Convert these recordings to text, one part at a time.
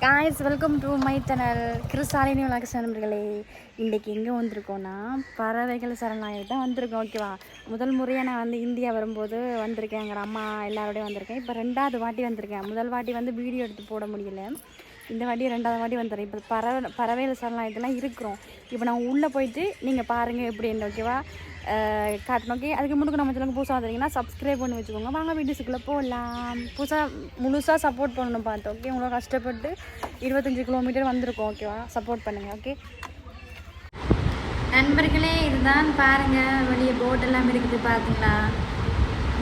Guys welcome to my channel Krishalini vlog நண்பர்களே. இன்றைக்கி எங்கே வந்திருக்கோன்னா பறவைகள் சரணாலயம் தான் வந்திருக்கோம். ஓகேவா, முதல் முறையாக நான் வந்து இந்தியா வரும்போது வந்திருக்கேன். எங்கள் அம்மா எல்லாரோடையும் வந்திருக்கேன். இப்போ 2வது வாட்டி வந்திருக்கேன். முதல் வாட்டி வந்து வீடியோ எடுத்து போட முடியல. இந்த வாட்டி 2வது வாட்டி வந்துடுறேன். இப்போ பறவைகள் சரணாலயத்தெல்லாம் இருக்கிறோம். இப்போ நான் உள்ளே போயிட்டு நீங்கள் பாருங்கள் எப்படின்னு. ஓகேவா, காட்டணும். ஓகே, அதுக்கு முன்னுக்கு நம்ம சேனலுக்கு புதுசாக வந்தீங்கன்னா சப்ஸ்கிரைப் பண்ணி வச்சுக்கோங்க. வாங்க வீடியோஸுக்குள்ளே போகலாம். முழுசாக சப்போர்ட் பண்ணணும் பார்த்து. ஓகே, உங்களை கஷ்டப்பட்டு 25 கிலோமீட்டர் வந்திருக்கோம். ஓகேவா, சப்போர்ட் பண்ணுங்கள். ஓகே நண்பர்களே, இதுதான் பாருங்கள், வெளியே போட் எல்லாம் இருக்குது பார்த்தீங்களா.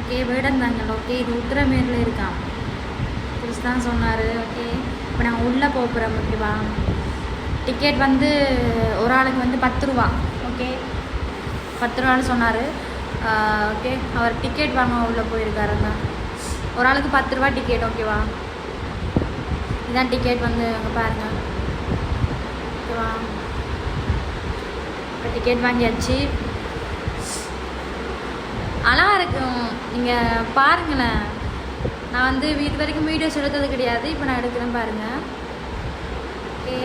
ஓகே, வேடந்தாங்கல். ஓகே, இது உத்திரமேரில் இருக்கான். புதுசு தான் சொன்னார். ஓகே, இப்போ நாங்கள் உள்ளே போகிறோம். ஓகேவா, டிக்கெட் வந்து ஒரு ஆளுக்கு வந்து 10 ரூபா. ஓகே, 10 ரூபான்னு சொன்னார். ஓகே, அவர் டிக்கெட் வாங்க உள்ளே போயிருக்காரு தான். ஒரு ஆளுக்கு 10 ரூபா டிக்கெட். ஓகேவா, இதுதான் டிக்கெட் வந்து அங்கே பாருங்கள். ஓகேவா, இப்போ டிக்கெட் வாங்கியாச்சு. அழகாக இருக்கும், நீங்கள் பாருங்களேன். நான் வந்து வீட்டு வரைக்கும் வீடியோஸ் எடுத்தது கிடையாது. இப்போ நான் எடுக்கிறேன் பாருங்கள். ஓகே,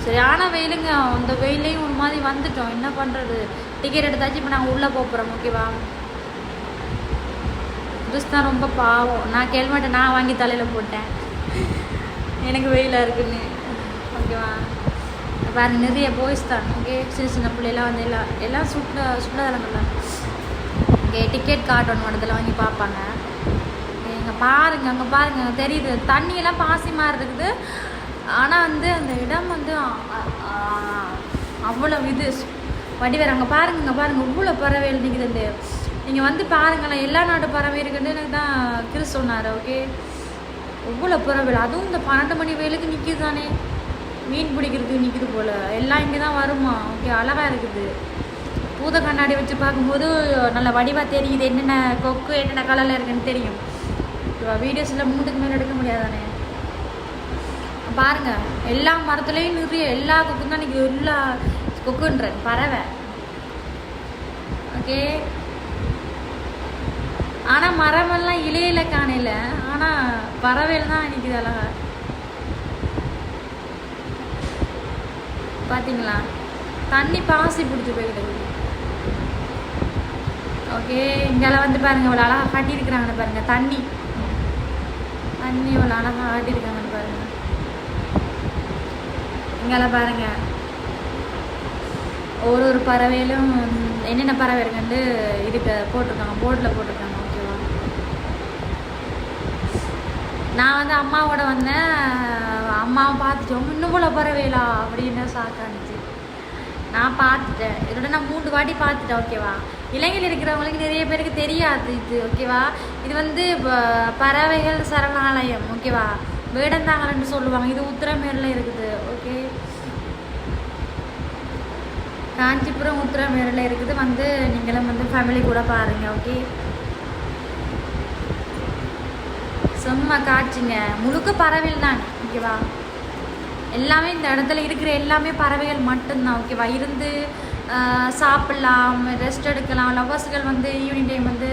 சரியான வெயிலுங்க. அந்த வெயிலையும் ஒரு மாதிரி வந்துட்டோம். என்ன பண்ணுறது, டிக்கெட் எடுத்தாச்சு. இப்போ நாங்கள் உள்ளே போகிறோம். ஓகேவா, புதுசு தான், ரொம்ப பாவம். நான் ஹெல்மெட்டை நான் வாங்கி தலையில் போட்டேன், எனக்கு வெயிலாக இருக்குன்னு. ஓகேவா, பாருங்கள், நிறைய பாய்ஸ் தான். ஓகே, சின்ன சின்ன பிள்ளைலாம் வந்து எல்லாம் சுற்றுலாதலங்கள்லாம். ஓகே, டிக்கெட் காட்டணும் இடத்துல வாங்கி பார்ப்பாங்க. இங்கே பாருங்கள், அங்கே பாருங்கள், தெரியுது தண்ணியெல்லாம் பாசி மாதிரி இருக்குது. ஆனால் வந்து அந்த இடம் வந்து அவ்வளோ இது வடிவேறு. அங்கே பாருங்கள், இங்கே பாருங்கள், இவ்வளோ பறவைகள் நிற்குது. நீங்கள் வந்து பாருங்களேன், எல்லா நாட்டு பறவை இருக்குன்னு எனக்கு தான் கிறிஸ் சொன்னார். ஓகே, இவ்வளோ பறவைகள், அதுவும் இந்த 12 மணி வெயிலுக்கு நிற்கிது தானே. மீன் பிடிக்கிறதுக்கு நிற்கிது போல். எல்லாம் இங்கே தான் வருமா. ஓகே, அழகாக இருக்குது. பூத கண்ணாடி வச்சு பார்க்கும்போது நல்ல வடிவாக தெரியுது. என்னென்ன கொக்கு என்னென்ன கலரில் இருக்குன்னு தெரியும். வீடியோஸில் 3க்கு மேலே எடுக்க முடியாது தானே. பாருங்கள், எல்லா மரத்துலேயும் நிறைய எல்லா கொக்கும் தான் இன்றைக்கி. எல்லா கொக்குன்ற பறவை. ஓகே, ஆனால் மரமெல்லாம் இலையில காணையில், ஆனால் பறவையில் தான் நிற்கிது அழகா. பார்த்தீங்களா, தண்ணி பாசி பிடிச்சி போய்கிட்டு. ஓகே, இங்கெல்லாம் வந்து பாருங்கள், இவ்வளோ அழகாக காட்டியிருக்கிறாங்கன்னு பாருங்கள். தண்ணி இவ்வளோ அழகாக காட்டியிருக்காங்கன்னு பாருங்கள். இங்கெல்லாம் பாருங்கள், ஒரு பறவையிலும் என்னென்ன பறவை இருக்குன்ட்டு இதுக்கு போட்டிருக்காங்க, போர்டில் போட்டிருக்காங்க. ஓகேவா, நான் வந்து அம்மாவோட வந்தேன். அம்மாவை பார்த்துட்டோம், இன்னும் போல பறவைகளா அப்படின்னு சாக்கானுச்சு. நான் பார்த்துட்டேன், இதோட நான் 3 வாட்டி பார்த்துட்டேன். ஓகேவா, இலங்கையில் இருக்கிறவங்களுக்கு நிறைய பேருக்கு தெரியாது இது. ஓகேவா, இது வந்து பறவைகள் சரணாலயம். ஓகேவா, வேடந்தாங்கல்னு சொல்லுவாங்க. இது உத்திரமேரில் இருக்குது. ஓகே, காஞ்சிபுரம் உத்திரமேரில் இருக்குது. வந்து நீங்களும் வந்து ஃபேமிலி கூட பாருங்கள். ஓகே, செம்ம காட்சிங்க, முழுக்க பறவைகள் தான். ஓகேவா, எல்லாமே இந்த இடத்துல இருக்கிற எல்லாமே பறவைகள் மட்டும்தான். ஓகேவா, இருந்து சாப்பிட்லாம், ரெஸ்ட் எடுக்கலாம். லவ்வர்ஸுகள் வந்து ஈவினிங் டைம் வந்து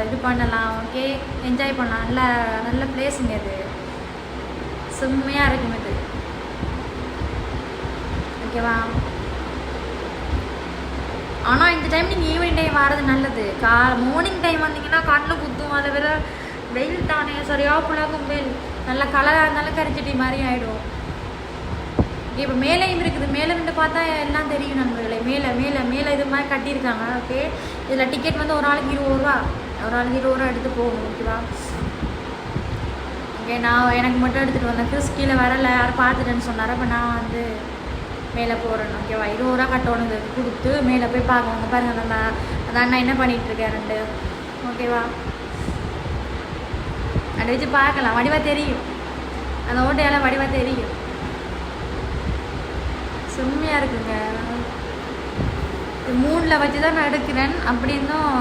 இது பண்ணலாம். ஓகே, என்ஜாய் பண்ணலாம். நல்ல பிளேஸுங்க இது, செம்மையாக இருக்கும் இது. ஓகேவா, ஆனால் இந்த டைம் நீங்கள் ஈவினிங் டைம் வர்றது நல்லது. மார்னிங் டைம் வந்தீங்கன்னா கண்ணு குத்தும். அதை விட வெயில் தானே, சரியாக புழங்கும் வெயில். நல்ல கலராக இருந்தாலும் கரிச்சட்டி மாதிரி ஆகிடும். இப்போ மேலேயும் இருக்குது. மேலே வந்து பார்த்தா எல்லாம் தெரியும் நண்பர்களே. மேலே இது மாதிரி கட்டியிருக்காங்க. ஓகே, இதில் டிக்கெட் வந்து ஒரு ஆளுக்கு 20 ரூபா. ஒரு ஆளுக்கு 20 ரூபா எடுத்து போகணும். ஓகேவா, ஓகே, நான் எனக்கு மட்டும் எடுத்துகிட்டு வந்தேன். கிறிஸ் கீழே வரலை, யாரும் பார்த்துட்டேன்னு சொன்னார். அப்போ நான் வந்து மேலே போகிறேன். ஓகேவா, 20 ரூபா கட்டணுங்க கொடுத்து மேலே போய் பார்க்கணும். பாருங்கள், அந்த அண்ணா என்ன பண்ணிகிட்ருக்கேன். ஓகேவா, அதை வச்சு பார்க்கலாம். வடிவாக தெரியும், அந்த ஓட்டையால் வடிவாக தெரியும். செம்மையாக இருக்குங்க. 3ல் வச்சு தான் நான் எடுக்கிறேன். அப்படி இருந்தும்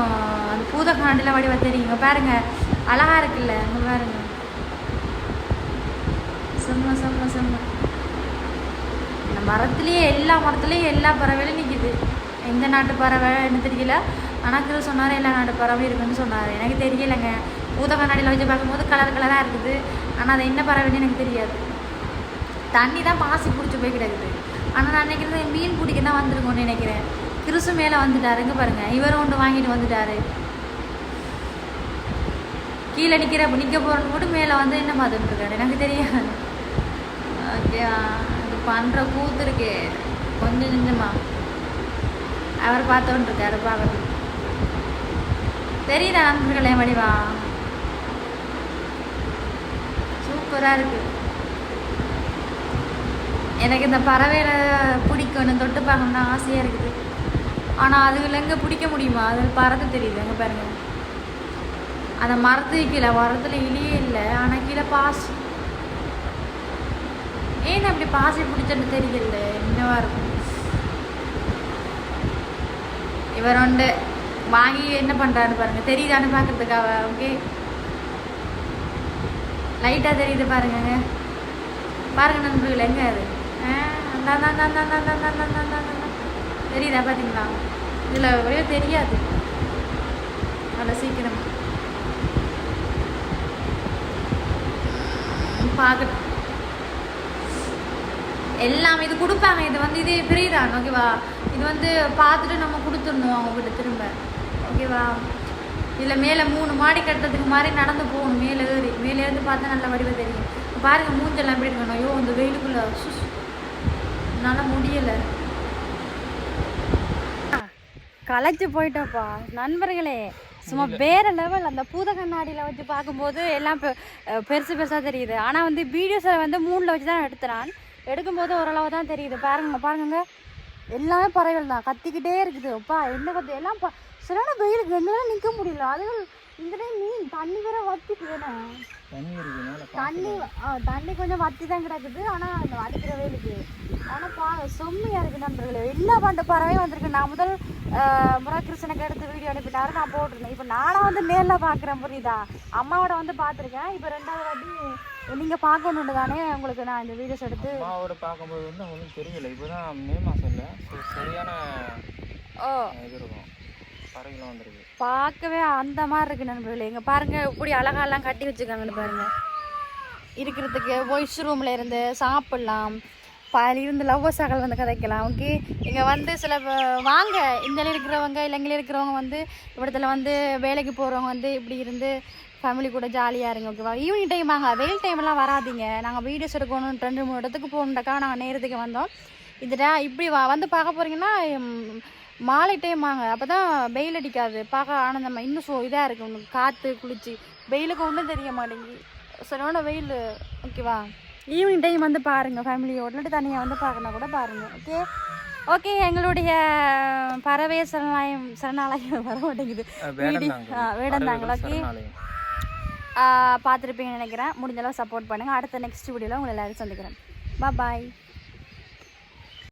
அந்த பூத கண்ணாடியில் வடிவாக தெரியுங்க. பாருங்கள், அழகாக இருக்குல்ல. அங்கே பாருங்கள், செம்ம. இந்த மரத்துலேயே எல்லா மரத்துலேயும் எல்லா பறவைகளும் நிற்கிது. எந்த நாட்டு பறவை என்ன தெரியல. ஆனால் சொன்னார் எல்லா நாட்டு பறவை இருக்குன்னு சொன்னார். எனக்கு தெரியலைங்க. பூத கண்ணாடியில் வச்சு பார்க்கும்போது கலர் கலராக இருக்குது. ஆனால் அது என்ன பறவைன்னு எனக்கு தெரியாது. தண்ணி தான் பாசி பிடிச்சி போய் கிடக்குது. ஆனால் நான் நினைக்கிறது மீன் பிடிக்க தான் வந்திருக்கோன்னு நினைக்கிறேன். கிறிசு மேலே வந்துட்டாருங்க பாருங்கள். இவரும் ஒன்று வாங்கிட்டு வந்துட்டாரு. கீழே நிற்க போகிறோன்னு கூட மேலே வந்து என்ன பார்த்துட்டு இருக்காரு எனக்கு தெரியாது. ஓகே, இது பண்ணுற கூத்து இருக்கு கொஞ்சம் நிஞ்சமா. அவர் பார்த்தோன்னு இருக்காரு பார்க்கணும். தெரியுதா நண்பர்களே வடிவா? சூப்பராக இருக்கு. எனக்கு இந்த பறவையில பிடிக்கணும், தொட்டு பார்க்கணும்னு ஆசையாக இருக்குது. ஆனால் அதுல எங்கே பிடிக்க முடியுமா? அதில் பறந்து தெரியுது அங்கே பாருங்க. அந்த மரத்துக்கு கீழே மரத்தில் இலியே இல்லை, ஆனால் கீழே பாசி. ஏன் அப்படி பாசி பிடிச்சன்னு தெரியல. என்னவா இருக்கும்? இவர் வந்து வாங்கி என்ன பண்ணுறான்னு பாருங்க. தெரியுதான்னு பார்க்கறதுக்காக. ஓகே, லைட்டாக தெரியுது பாருங்க. பாருங்க நண்பர்கள், எங்கே அது? தெரியுதா? பார்த்தீங்களா? இதில் ஒரே தெரியாது அவ்வளோ சீக்கிரம் பார்க்க. எல்லாம் இது கொடுப்பாங்க. இது வந்து இது ஃப்ரீதான். ஓகேவா? இது வந்து பார்த்துட்டு நம்ம கொடுத்துடணும் அவங்ககிட்ட திரும்ப. ஓகேவா? இதில் மேலே 3 மாடி கட்டுறதுக்கு மாதிரி நடந்து போகணும். மேலே இருந்து பார்த்தா நல்ல வடிவம் தெரியும். பாருங்கள் மூஞ்செல்லாம் எப்படி இருக்கணும். ஐயோ இந்த வெயிலுக்குள்ள என்னால் முடியலை. களைச்சு போயிட்டோப்பா நண்பர்களே. சும்மா வேற லெவல். அந்த பூத கண்ணாடியில் வச்சு பார்க்கும்போது எல்லாம் பெருசு பெருசாக தெரியுது. ஆனால் வந்து வீடியோஸை வந்து 3ல் வச்சு தான் எடுத்துறான். எடுக்கும்போது ஓரளவு தான் தெரியுது. பாருங்க எல்லாமே பறவைகள் தான். கத்திக்கிட்டே இருக்குது. அப்பா என்ன கத்து எல்லாம் சரியான வெயிலுக்கு எங்களால் நிற்க முடியல. அதுகள் இந்த மீன் தண்ணி வேற வத்திட்டு வேணும். தண்ணி கொஞ்சம் வத்தி தான் கிடக்குது. ஆனால் அந்த அடிக்கிற வெயிலுக்கு ஆனால் செம்மையாக இருக்குது நண்பர்களே. எல்லா பறவையும் வந்திருக்கு. நான் முதல் முறை கிருஷ்ணனுக்கு எடுத்து வீடியோ அனுப்பினாரு, நான் போட்டிருந்தேன். இப்போ நானும் வந்து நேரில் பார்க்குறேன். புரியுதா? அம்மாவோட வந்து பார்த்துருக்கேன். இப்போ 2வது வாட்டி நீங்கள் பார்க்கணுன்னு தானே உங்களுக்கு நான் இந்த வீடியோஸ் எடுத்து அம்மாவோட பார்க்கும்போது வந்து அவங்களுக்கு தெரியல. இப்போ தான் மே மாதம் இல்லை, சரியான இது இருக்கும். பறவைலாம் வந்துருக்கு. பார்க்கவே அந்த மாதிரி இருக்குது நண்பர்களே. இங்கே பாருங்கள் இப்படி அழகாலாம் கட்டி வச்சுருக்காங்கன்னு பாருங்கள். இருக்கிறதுக்கு வாய்ஸ் ரூமில் இருந்து சாப்பிட்லாம். இருந்து லவ்வர்ஸாக்கள் வந்து கதைக்கலாம். ஓகே, இங்கே வந்து சில வாங்க இந்தியாவில் இருக்கிறவங்க இலங்கையில் இருக்கிறவங்க வந்து இவ்விடத்தில் வந்து வேலைக்கு போகிறவங்க வந்து இப்படி இருந்து ஃபேமிலி கூட ஜாலியாக இருங்க. ஓகேவா? ஈவினிங் டைம் வாங்க, வெயில் டைம்லாம் வராதிங்க. நாங்கள் வீடியோஸ் எடுக்கணும் 2-3 இடத்துக்கு போகணுண்டாக்கா நாங்கள் நேரத்துக்கு வந்தோம். இதுடா இப்படி வந்து பார்க்க போகிறீங்கன்னா மாலை டைம் வாங்க. அப்போ தான் வெயில் அடிக்காது, பார்க்க ஆனந்தமாக இன்னும் இதாக இருக்குது. உங்களுக்கு காற்று குளிச்சு வெயிலுக்கு ஒன்றும் தெரிய மாட்டேங்கி சரியான வெயில். ஓகேவா? ஈவினிங் டைம் வந்து பாருங்கள் ஃபேமிலியோட. இல்லாட்டி தனியாக வந்து பார்க்கணும் கூட பாருங்கள். ஓகே எங்களுடைய பறவை சரணாலயம் வர மாட்டேங்குது. வேடந்தாங்களா? ஓகே, பார்த்துருப்பீங்கன்னு நினைக்கிறேன். முடிஞ்சளவு சப்போர்ட் பண்ணுங்கள். அடுத்த நெக்ஸ்ட் வீடியோவில் உங்களை எல்லாரும் சந்திக்கிறேன். பாய்.